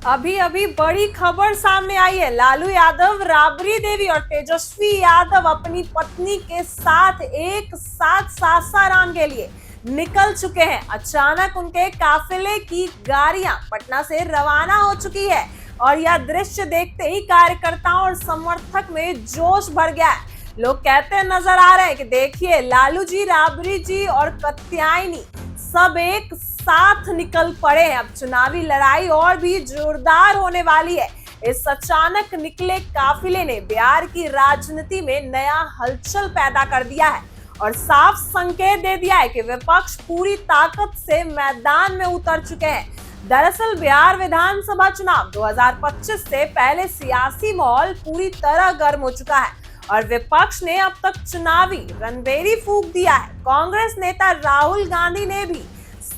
अभी अभी बड़ी खबर सामने आई है। लालू यादव, राबड़ी देवी और तेजस्वी यादव अपनी पत्नी के साथ एक साथ सासाराम के लिए निकल चुके हैं। अचानक उनके काफिले की गाड़ियां पटना से रवाना हो चुकी है और यह दृश्य देखते ही कार्यकर्ताओं और समर्थक में जोश भर गया है। लोग कहते नजर आ रहे हैं कि देखिए, लालू जी, राबड़ी जी और कात्यायनी सब एक साथ निकल पड़े हैं। अब चुनावी लड़ाई और भी जोरदार होने वाली है। इस अचानक निकले काफिले ने बिहार की राजनीति में नया हलचल पैदा कर दिया है और साफ संकेत दे दिया है कि विपक्ष पूरी ताकत से मैदान में उतर चुके हैं। दरअसल बिहार विधानसभा चुनाव 2025 से पहले सियासी माहौल पूरी तरह गर्म हो चुका है और विपक्ष ने अब तक चुनावी रणभेरी फूंक दिया है। कांग्रेस नेता राहुल गांधी ने भी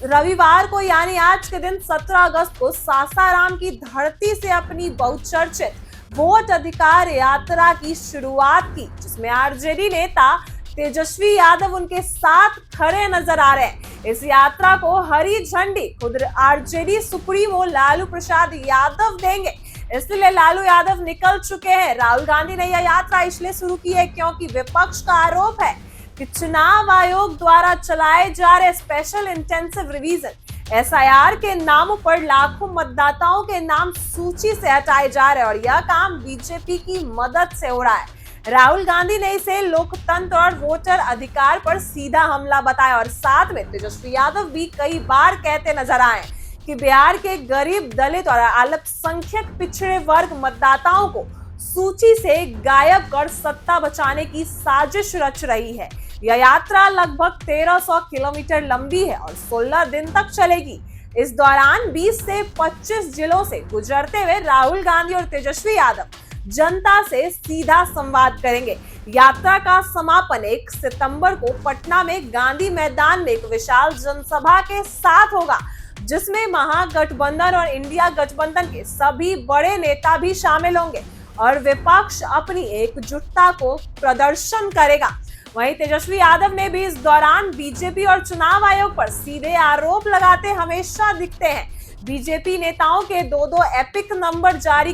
रविवार को यानी आज के दिन 17 अगस्त को सासाराम की धरती से अपनी बहुचर्चित वोट अधिकार यात्रा की शुरुआत की, जिसमें आरजेडी नेता तेजस्वी यादव उनके साथ खड़े नजर आ रहे हैं। इस यात्रा को हरी झंडी खुद आरजेडी सुप्रीमो लालू प्रसाद यादव देंगे, इसलिए लालू यादव निकल चुके हैं। राहुल गांधी ने यह यात्रा इसलिए शुरू की है क्योंकि विपक्ष का आरोप है कि चुनाव आयोग द्वारा चलाए जा रहे स्पेशल इंटेंसिव रिवीजन एसआईआर के नामों पर लाखों मतदाताओं के नाम सूची से हटाए जा रहे हैं और यह काम बीजेपी की मदद से हो रहा है। राहुल गांधी ने इसे लोकतंत्र और वोटर अधिकार पर सीधा हमला बताया और साथ में तेजस्वी यादव भी कई बार कहते नजर आए कि बिहार के गरीब, दलित और अल्पसंख्यक पिछड़े वर्ग मतदाताओं को सूची से गायब कर सत्ता बचाने की साजिश रच रही है। यह यात्रा लगभग 1300 किलोमीटर लंबी है और 16 दिन तक चलेगी। इस दौरान 20 से 25 जिलों से गुजरते हुए राहुल गांधी और तेजस्वी यादव जनता से सीधा संवाद करेंगे। यात्रा का समापन 1 सितंबर को पटना में गांधी मैदान में एक विशाल जनसभा के साथ होगा, जिसमें महागठबंधन और इंडिया गठबंधन के सभी बड़े नेता भी शामिल होंगे और विपक्ष अपनी एकजुटता को प्रदर्शन करेगा। वहीं तेजस्वी यादव ने भी इस दौरान बीजेपी और चुनाव आयोग पर सीधे आरोप लगाते हमेशा दिखते हैं। बीजेपी नेताओं के दो एपिक नंबर जारी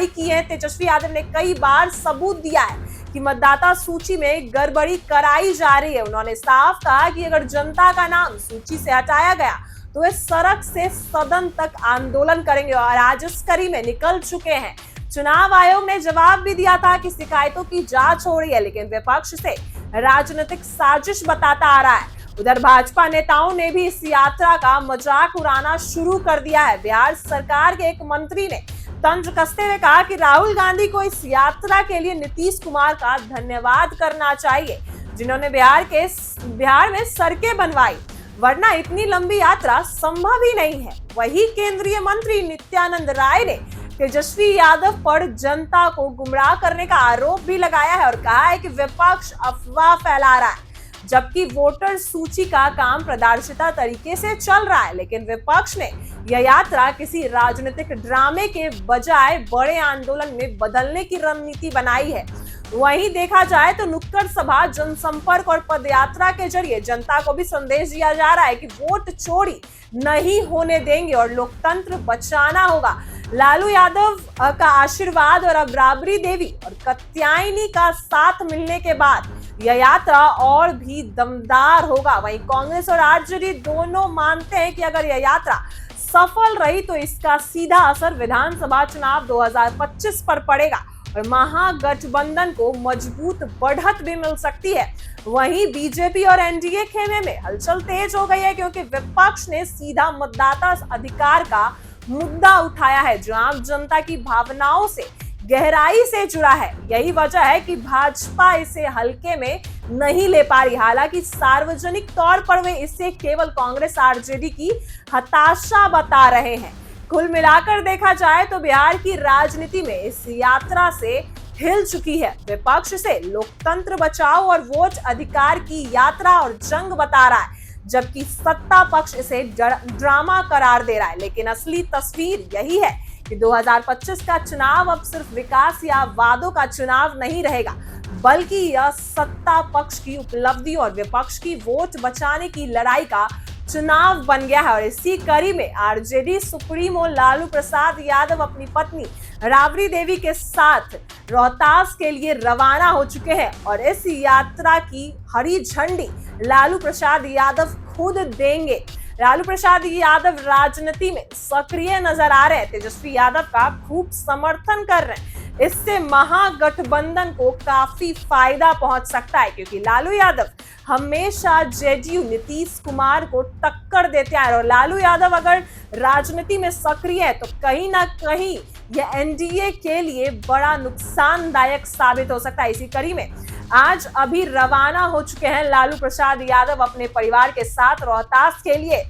किए हैं। तेजस्वी यादव ने कई बार सबूत दिया है कि मतदाता सूची में गड़बड़ी कराई जा रही है। उन्होंने साफ कहा कि अगर जनता का नाम सूची से हटाया गया तो वे सड़क से सदन तक आंदोलन करेंगे और आज इस कड़ी में निकल चुके हैं। चुनाव आयोग ने जवाब भी दिया था कि शिकायतों की जांच हो रही है, लेकिन विपक्ष से राजनीतिक साजिश बताता आ रहा है। उधर भाजपा नेताओं ने भी इस यात्रा का मजाक उड़ाना शुरू कर दिया है। बिहार सरकार के एक मंत्री ने तंज कसते हुए कहा कि राहुल गांधी को इस यात्रा के लिए नीतीश कुमार का धन्यवाद करना चाहिए, जिन्होंने बिहार में सड़कें बनवाई, वरना इतनी लंबी यात्रा संभव ही नहीं है। वही केंद्रीय मंत्री नित्यानंद राय ने तेजस्वी यादव पर जनता को गुमराह करने का आरोप भी लगाया है और कहा है कि विपक्ष अफवाह फैला रहा है, जबकि वोटर सूची का काम पारदर्शिता तरीके से चल रहा है। लेकिन विपक्ष ने यह यात्रा किसी राजनीतिक ड्रामे के बजाय बड़े आंदोलन में बदलने की रणनीति बनाई है। वहीं देखा जाए तो नुक्कड़ सभा, जनसंपर्क और पदयात्रा के जरिए जनता को भी संदेश दिया जा रहा है कि वोट चोरी नहीं होने देंगे और लोकतंत्र बचाना होगा। लालू यादव का आशीर्वाद और अब राबड़ी देवी और कात्यायनी का साथ मिलने के बाद यह यात्रा और भी दमदार होगा। वहीं कांग्रेस और आरजेडी दोनों मानते हैं कि अगर यह यात्रा सफल रही तो इसका सीधा असर विधानसभा चुनाव 2025 पर पड़ेगा और महागठबंधन को मजबूत बढ़त भी मिल सकती है। वहीं बीजेपी और एनडीए खेमे में हलचल तेज हो गई है क्योंकि विपक्ष ने सीधा मतदाता अधिकार का मुद्दा उठाया है, जो आम जनता की भावनाओं से गहराई से जुड़ा है। यही वजह है कि भाजपा इसे हल्के में नहीं ले पा रही। हालांकि सार्वजनिक तौर पर वे इसे केवल कांग्रेस आरजेडी की हताशा बता रहे हैं। कुल मिलाकर देखा जाए तो बिहार की राजनीति में इस यात्रा से हिल चुकी है। विपक्ष इसे लोकतंत्र बचाओ और वोट अधिकार की यात्रा और जंग बता रहा है, जबकि सत्ता पक्ष इसे ड्रामा करार दे रहा है। लेकिन असली तस्वीर यही है कि 2025 का चुनाव अब सिर्फ विकास या वादों का चुनाव नहीं रहेगा, बल्कि यह सत्ता पक्ष की उपलब्धि और विपक्ष की वोट बचाने की लड़ाई का चुनाव बन गया है और इसी कड़ी में आरजेडी सुप्रीमो लालू प्रसाद यादव अपनी पत्नी राबड़ी देवी के साथ रोहतास के लिए रवाना हो चुके हैं और इस यात्रा की हरी झंडी लालू प्रसाद यादव खुद देंगे। लालू प्रसाद यादव राजनीति में सक्रिय नजर आ रहे हैं, तेजस्वी यादव का खूब समर्थन कर रहे हैं। इससे महागठबंधन को काफी फायदा पहुंच सकता है क्योंकि लालू यादव हमेशा जेडीयू नीतीश कुमार को टक्कर देते हैं और लालू यादव अगर राजनीति में सक्रिय है तो कहीं ना कहीं यह एनडीए के लिए बड़ा नुकसानदायक साबित हो सकता है। इसी कड़ी में आज अभी रवाना हो चुके हैं लालू प्रसाद यादव अपने परिवार के साथ रोहतास के लिए।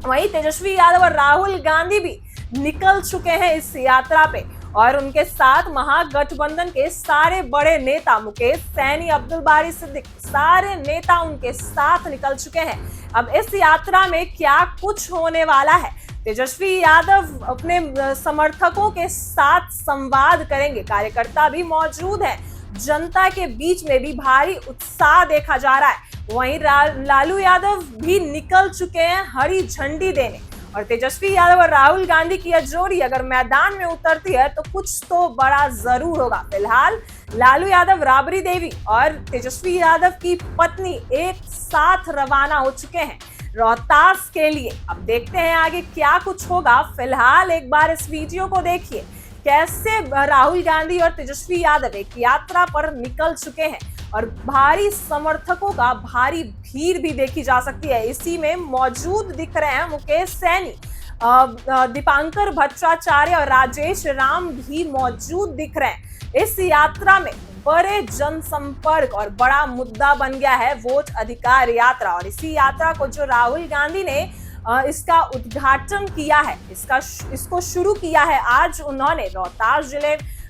वहीं तेजस्वी यादव और राहुल गांधी भी निकल चुके हैं इस यात्रा पे और उनके साथ महागठबंधन के सारे बड़े नेता मुकेश सैनी, अब्दुल बारी सिद्दीकी, सारे नेता उनके साथ निकल चुके हैं। अब इस यात्रा में क्या कुछ होने वाला है, तेजस्वी यादव अपने समर्थकों के साथ संवाद करेंगे, कार्यकर्ता भी मौजूद हैं, जनता के बीच में भी भारी उत्साह देखा जा रहा है। वहीं लालू यादव भी निकल चुके हैं हरी झंडी देने और तेजस्वी यादव और राहुल गांधी की यह जोड़ी अगर मैदान में उतरती है तो कुछ तो बड़ा जरूर होगा। फिलहाल लालू यादव, राबड़ी देवी और तेजस्वी यादव की पत्नी एक साथ रवाना हो चुके हैं रोहतास के लिए। अब देखते हैं आगे क्या कुछ होगा। फिलहाल एक बार इस वीडियो को देखिए, कैसे राहुल गांधी और तेजस्वी यादव एक यात्रा पर निकल चुके हैं और भारी समर्थकों का भारी भीड़ भी देखी जा सकती है। इसी में मौजूद दिख रहे हैं मुकेश सैनी, दीपांकर भट्टाचार्य और राजेश राम भी मौजूद दिख रहे हैं। इस यात्रा में बड़े जनसंपर्क और बड़ा मुद्दा बन गया है वोट अधिकार यात्रा और इसी यात्रा को जो राहुल गांधी ने इसका उद्घाटन किया है, इसको शुरू किया है आज उन्होंने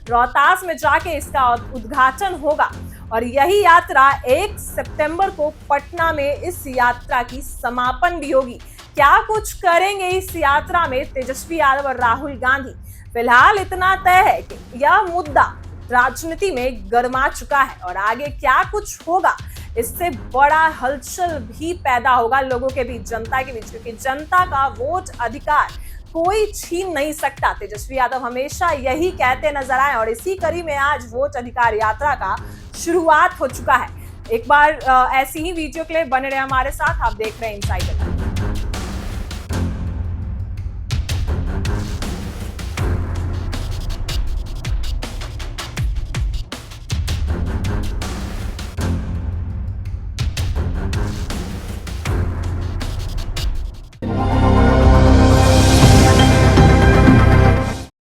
रोहतास में जाके इसका उद्घाटन होगा और यही यात्रा 1 सितंबर को पटना में इस यात्रा की समापन भी होगी। क्या कुछ करेंगे इस यात्रा में तेजस्वी यादव और राहुल गांधी, फिलहाल इतना तय है कि यह मुद्दा राजनीति में गर्मा चुका है और आगे क्या कुछ होगा इससे बड़ा हलचल भी पैदा होगा लोगों के बीच, जनता के बीच, क्योंकि जनता का वोट अधिकार कोई छीन नहीं सकता। तेजस्वी यादव हमेशा यही कहते नजर आए और इसी कड़ी में आज वोट अधिकार यात्रा का शुरुआत हो चुका है। एक बार ऐसी ही वीडियो के लिए बने रहे हमारे साथ। आप देख रहे हैं इनसाइडर।